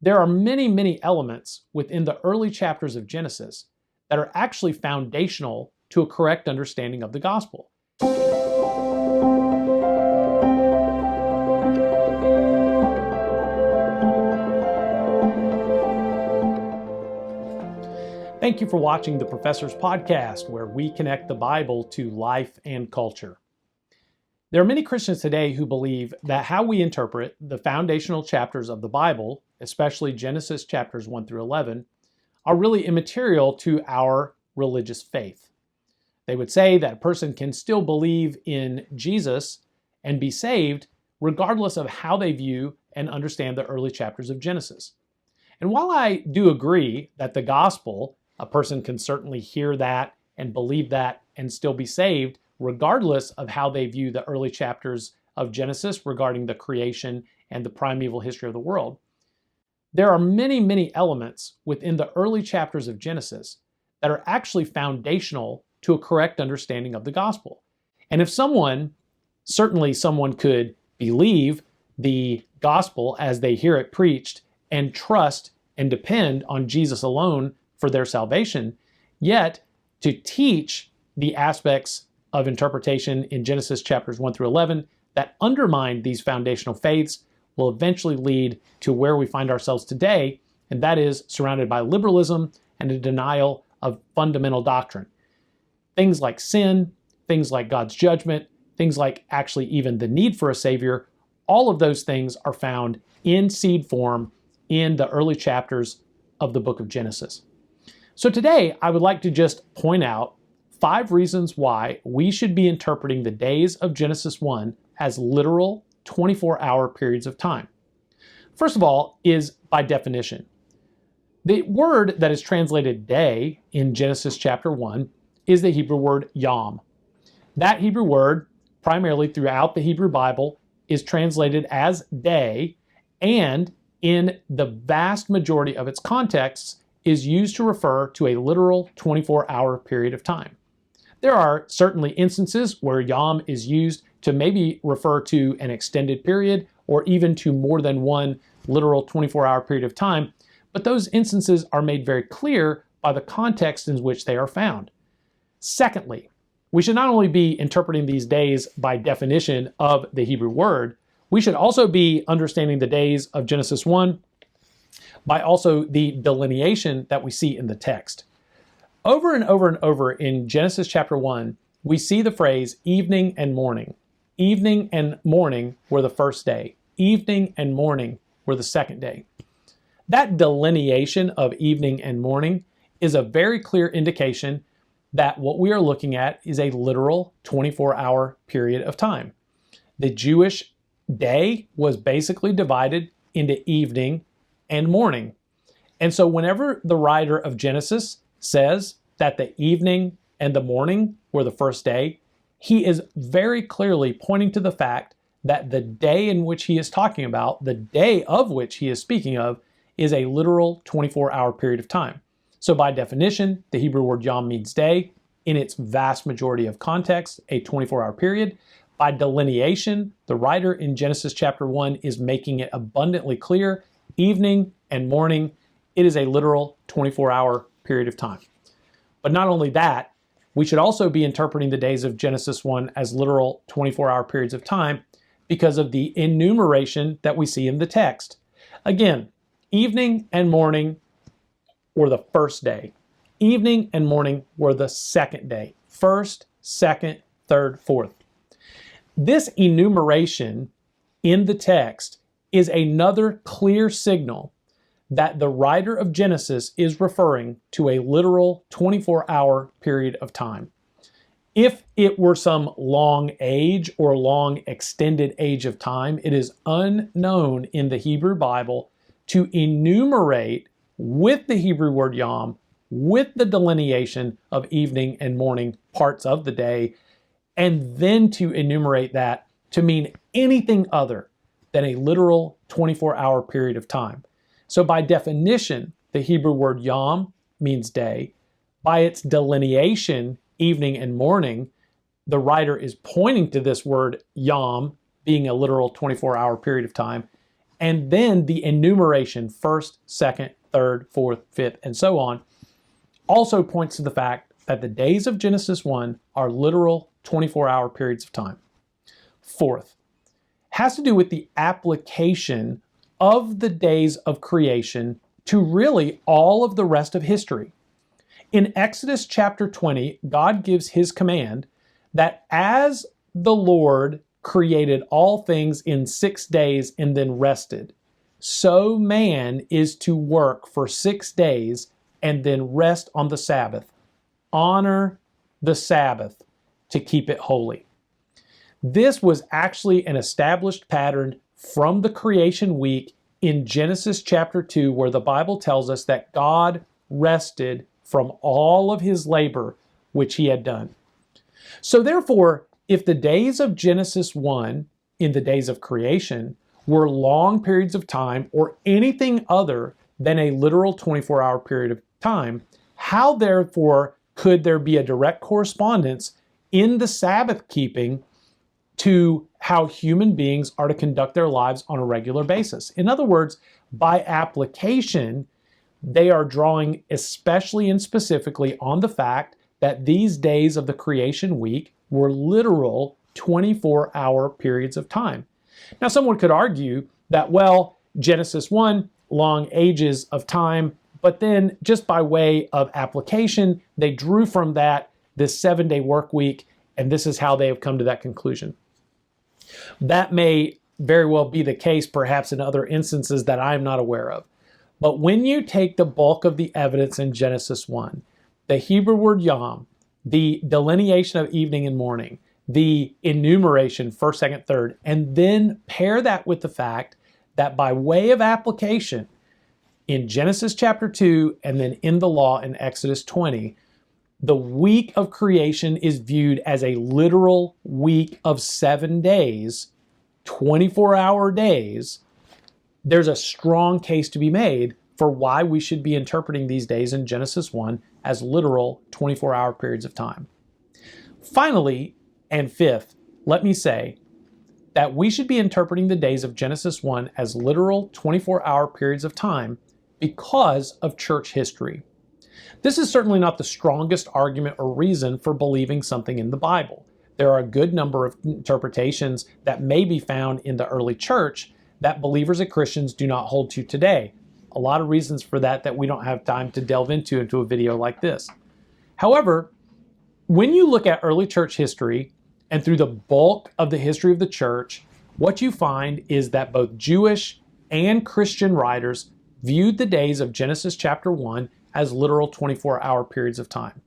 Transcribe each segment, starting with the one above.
There are many, many elements within the early chapters of Genesis that are actually foundational to a correct understanding of the gospel. Thank you for watching the Professor's Podcast, where we connect the Bible to life and culture. There are many Christians today who believe that how we interpret the foundational chapters of the Bible, especially Genesis chapters 1 through 11, are really immaterial to our religious faith. They would say that a person can still believe in Jesus and be saved regardless of how they view and understand the early chapters of Genesis. And while I do agree that the gospel, a person can certainly hear that and believe that and still be saved, regardless of how they view the early chapters of Genesis regarding the creation and the primeval history of the world. There are many, many elements within the early chapters of Genesis that are actually foundational to a correct understanding of the gospel. And if certainly someone could believe the gospel as they hear it preached and trust and depend on Jesus alone for their salvation, yet to teach the aspects of interpretation in Genesis chapters 1 through 11 that undermine these foundational faiths will eventually lead to where we find ourselves today, and that is surrounded by liberalism and a denial of fundamental doctrine. Things like sin, things like God's judgment, things like actually even the need for a Savior, all of those things are found in seed form in the early chapters of the book of Genesis. So today, I would like to just point out 5 reasons why we should be interpreting the days of Genesis 1 as literal 24-hour periods of time. First of all is by definition. The word that is translated day in Genesis chapter 1 is the Hebrew word yom. That Hebrew word, primarily throughout the Hebrew Bible, is translated as day, and in the vast majority of its contexts is used to refer to a literal 24-hour period of time. There are certainly instances where yom is used to maybe refer to an extended period or even to more than one literal 24-hour period of time, but those instances are made very clear by the context in which they are found. Secondly, we should not only be interpreting these days by definition of the Hebrew word, we should also be understanding the days of Genesis 1 by also the delineation that we see in the text. Over and over and over in Genesis chapter 1, we see the phrase evening and morning. Evening and morning were the first day. Evening and morning were the second day. That delineation of evening and morning is a very clear indication that what we are looking at is a literal 24-hour period of time. The Jewish day was basically divided into evening and morning. And so whenever the writer of Genesis says that the evening and the morning were the first day, he is very clearly pointing to the fact that the day in which he is talking about, the day of which he is speaking of, is a literal 24-hour period of time. So by definition, the Hebrew word yom means day. In its vast majority of context, a 24-hour period. By delineation, the writer in Genesis chapter 1 is making it abundantly clear, evening and morning, it is a literal 24-hour period of time. But not only that, we should also be interpreting the days of Genesis 1 as literal 24-hour periods of time because of the enumeration that we see in the text. Again, evening and morning were the first day. Evening and morning were the second day. First, second, third, fourth. This enumeration in the text is another clear signal that the writer of Genesis is referring to a literal 24-hour period of time. If it were some long age or long extended age of time, it is unknown in the Hebrew Bible to enumerate with the Hebrew word yom, with the delineation of evening and morning parts of the day, and then to enumerate that to mean anything other than a literal 24-hour period of time. So by definition, the Hebrew word yom means day. By its delineation, evening and morning, the writer is pointing to this word yom being a literal 24-hour period of time. and then the enumeration, first, second, third, fourth, fifth, and so on, also points to the fact that the days of Genesis 1 are literal 24-hour periods of time. Fourth, has to do with the application of the days of creation to really all of the rest of history. In Exodus chapter 20, God gives his command that as the Lord created all things in 6 days and then rested, so man is to work for 6 days and then rest on the Sabbath. Honor the Sabbath to keep it holy. This was actually an established pattern from the creation week in Genesis chapter 2, where the Bible tells us that God rested from all of his labor which he had done. So therefore, if the days of Genesis 1 in the days of creation were long periods of time or anything other than a literal 24-hour period of time, how therefore could there be a direct correspondence in the Sabbath keeping to how human beings are to conduct their lives on a regular basis? In other words, by application, they are drawing especially and specifically on the fact that these days of the creation week were literal 24-hour periods of time. Now, someone could argue that, well, Genesis 1, long ages of time, but then just by way of application, they drew from that this 7-day work week, and this is how they have come to that conclusion. That may very well be the case, perhaps in other instances that I am not aware of. But when you take the bulk of the evidence in Genesis 1, the Hebrew word yom, the delineation of evening and morning, the enumeration, first, second, third, and then pair that with the fact that by way of application in Genesis chapter 2 and then in the law in Exodus 20, the week of creation is viewed as a literal week of 7 days, 24-hour days. There's a strong case to be made for why we should be interpreting these days in Genesis 1 as literal 24-hour periods of time. Finally, and fifth, let me say that we should be interpreting the days of Genesis 1 as literal 24-hour periods of time because of church history. This is certainly not the strongest argument or reason for believing something in the Bible. There are a good number of interpretations that may be found in the early church that believers and Christians do not hold to today. A lot of reasons for that we don't have time to delve into a video like this. However, when you look at early church history and through the bulk of the history of the church, what you find is that both Jewish and Christian writers viewed the days of Genesis chapter 1 as literal 24-hour periods of time.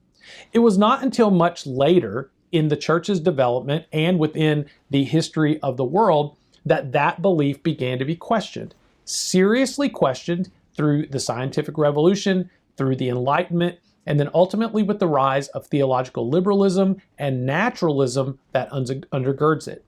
It was not until much later in the church's development and within the history of the world that that belief began to be questioned, seriously questioned through the scientific revolution, through the Enlightenment, and then ultimately with the rise of theological liberalism and naturalism that undergirds it.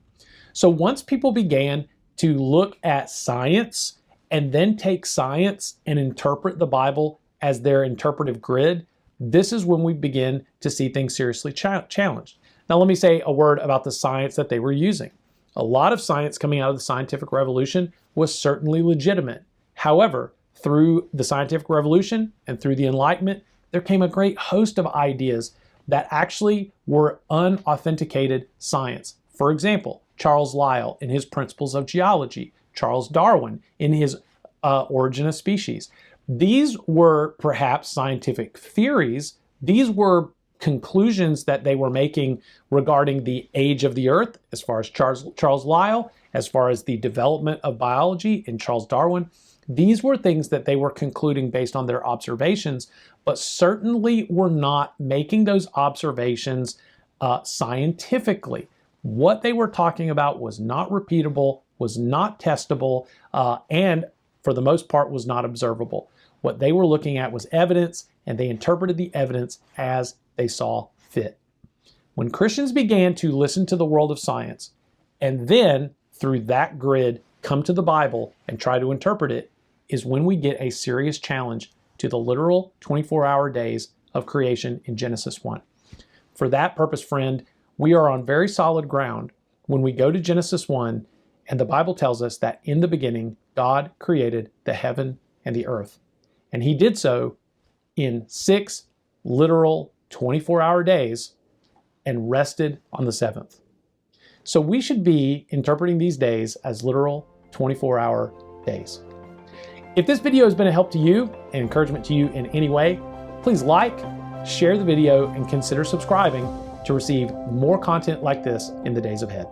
So once people began to look at science and then take science and interpret the Bible as their interpretive grid, this is when we begin to see things seriously challenged. Now let me say a word about the science that they were using. A lot of science coming out of the scientific revolution was certainly legitimate. However, through the scientific revolution and through the Enlightenment, there came a great host of ideas that actually were unauthenticated science. For example, Charles Lyell in his Principles of Geology, Charles Darwin in his Origin of Species. These were perhaps scientific theories. These were conclusions that they were making regarding the age of the earth, as far as Charles Lyell, as far as the development of biology in Charles Darwin. These were things that they were concluding based on their observations, but certainly were not making those observations scientifically. What they were talking about was not repeatable, was not testable, and for the most part was not observable. What they were looking at was evidence, and they interpreted the evidence as they saw fit. When Christians began to listen to the world of science, and then through that grid come to the Bible and try to interpret it, is when we get a serious challenge to the literal 24-hour days of creation in Genesis 1. For that purpose, friend, we are on very solid ground when we go to Genesis 1 And the Bible tells us that in the beginning, God created the heaven and the earth. And he did so in 6 literal 24-hour days and rested on the 7th. So we should be interpreting these days as literal 24-hour days. If this video has been a help to you and encouragement to you in any way, please like, share the video, and consider subscribing to receive more content like this in the days ahead.